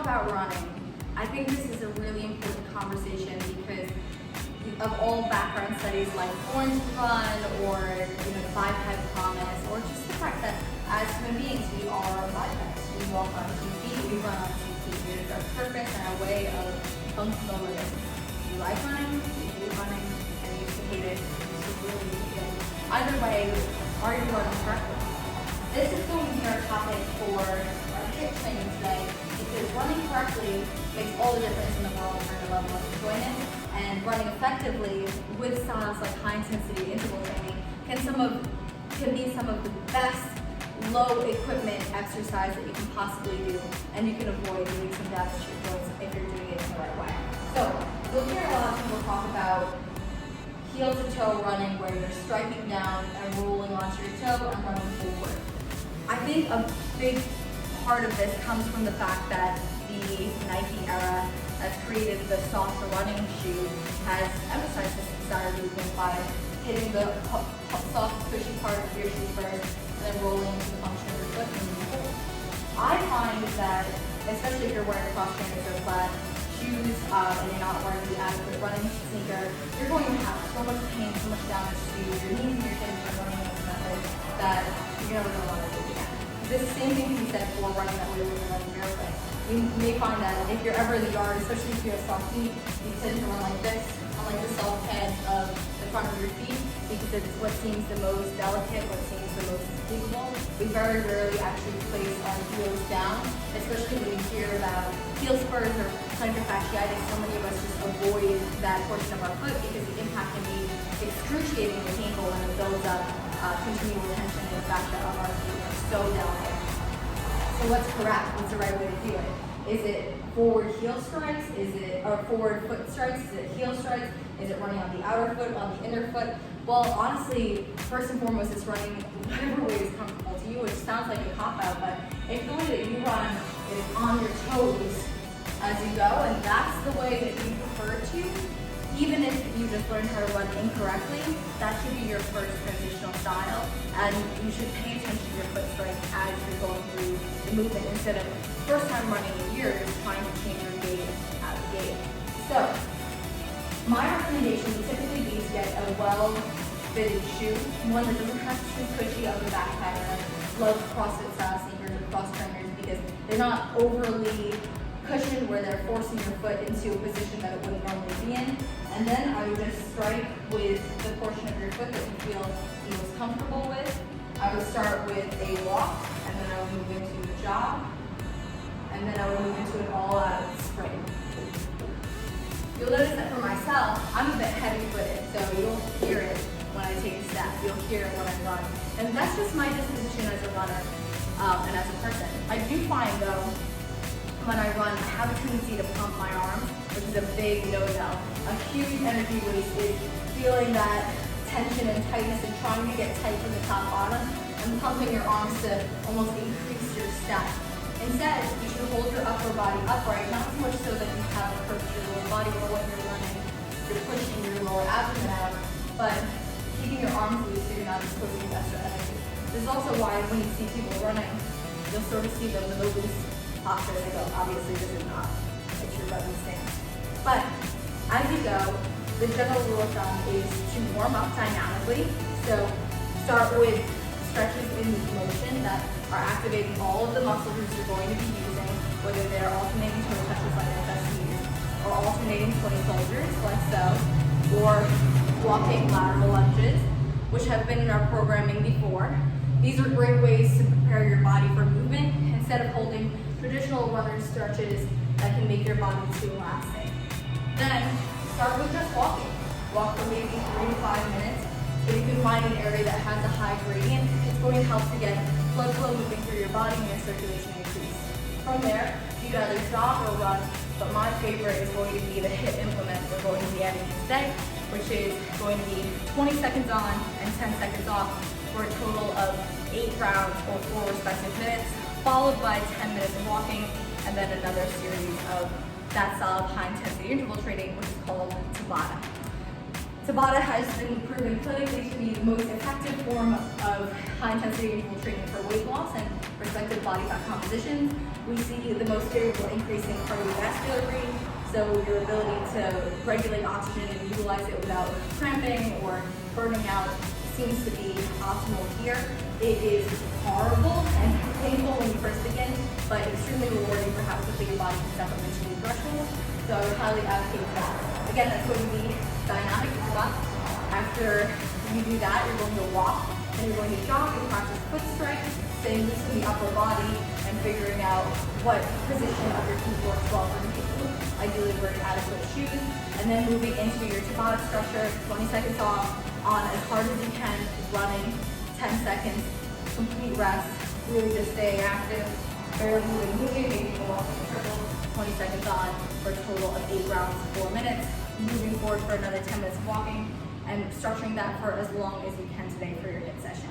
about running, I think this is a really important conversation because of all background studies like Born to Run or the 5-Head Promise, or just the fact that as human beings we are bipeds. We walk on 2 feet, we run on 2 feet. It is our purpose and our way of functional living. You like running, you hate running, and you used to hate it, you really hate it. Either way, are you running correctly? This is going to be our topic for our HIIT training today, because running correctly makes all the difference in the world for your level of enjoyment, and running effectively with styles like high-intensity interval training can be some of the best low equipment exercise that you can possibly do, and you can avoid doing some damage to your joints if you're doing it in the right way. So you'll hear a lot of people talk about heel-to-toe running, where you're striking down and rolling onto your toe and running forward. I think a big part of this comes from the fact that the Nike era that's created the softer running shoe has emphasized this desired movement by hitting the soft, cushy part of your shoe first and then rolling into the function of your foot and moving forward. I find that, especially if you're wearing cross trainers or flat shoes and you're not wearing the adequate running sneaker, you're going to have so much pain, so much damage to your knees and your shins from running in this method that you're never going to want to do it again. This same thing can be said for running that way when you're running barefoot. You may find that if you're ever in the yard, especially if you have soft feet, you tend to run like this, on like the soft head of the front of your feet, because it's what seems the most delicate, what seems the most capable. We very rarely actually place our heels down, especially when you hear about heel spurs or plantar fasciitis. So many of us just avoid that portion of our foot because the impact can be excruciatingly painful when it builds up continual tension in the fascia of our feet. It's so delicate. So what's correct? What's the right way to do it? Is it forward heel strikes? Or forward foot strikes? Is it heel strikes? Is it running on the outer foot, on the inner foot? Well, honestly, first and foremost, it's running whatever way is comfortable to you, which sounds like a cop-out, but if the way that you run is on your toes as you go, and that's the way that you prefer to, even if you just learned how to run incorrectly, that should be your first transitional style, and you should pay attention to your foot strike as you're going through the movement instead of first time running in years trying to change your gait out of the gate. So, my recommendation would typically be to get a well-fitted shoe, one that doesn't have too cushy of a back pattern. I love CrossFit style sneakers or cross trainers because they're not overly cushioned where they're forcing your foot into a position that it wouldn't normally be in. And then I would just strike with the portion of your foot that you feel the most comfortable with. I would start with a walk, and then I would move into a jog, and then I would move into an all-out sprint. You'll notice that for myself, I'm a bit heavy-footed, so you'll hear it when I take a step. You'll hear it when I run. And that's just my disposition as a runner and as a person. I do find, though, when I run, I have a tendency to pump my arms, which is a big no-no. A huge energy waste is feeling that tension and tightness and trying to get tight from the top bottom and pumping your arms to almost increase your step. Instead, you should hold your upper body upright, not so much so that you have a curve to your lower body, or when you're running, you're pushing your lower abdomen out, but keeping your arms loose so you're not exposing extra energy. This is also why when you see people running, you'll sort of see them with a loose posture as they go. Obviously, this is not a true running stance. But as you go, the general rule of thumb is to warm up dynamically. So start with stretches in motion that are activating all of the muscle groups you're going to be using, whether they're alternating toe touches like FSCs, or alternating 20 soldiers like so, or walking lateral lunges, which have been in our programming before. These are great ways to prepare your body for movement instead of holding traditional runner stretches that can make your body too elastic. Then start with just walking. Walk for maybe 3 to 5 minutes. If you can find an area that has a high gradient, it's going to help to get blood flow moving through your body and your circulation increase. From there, you can either jog or run, but my favorite is going to be the HIIT implement we're going to be adding today, which is going to be 20 seconds on and 10 seconds off for a total of 8 rounds or 4 respective minutes, followed by 10 minutes of walking, and then another series of that style of high-intensity interval training, which is called Tabata. Tabata has been proven clinically to be the most effective form of high-intensity interval training for weight loss and respective body fat compositions. we see the most favorable increase in cardiovascular rate, so your ability to regulate oxygen and utilize it without cramping or burning out seems to be optimal here. It is horrible and painful when you first begin, but extremely rewarding for how quickly your body can step up into new thresholds. So I would highly advocate for that. Again, that's going to be dynamic with your butt. After you do that, you're going to walk and you're going to jog and practice foot strike, staying loose in the upper body and figuring out what position of your feet works well for you. Ideally wearing adequate shoes, and then moving into your Tabata stretcher, 20 seconds off, on as hard as you can, running, 10 seconds, complete rest, really just staying active, barely moving, maybe go off the triple, 20 seconds on, for a total of 8 rounds, 4 minutes, moving forward for another 10 minutes of walking, and structuring that for as long as you can today for your HIIT session.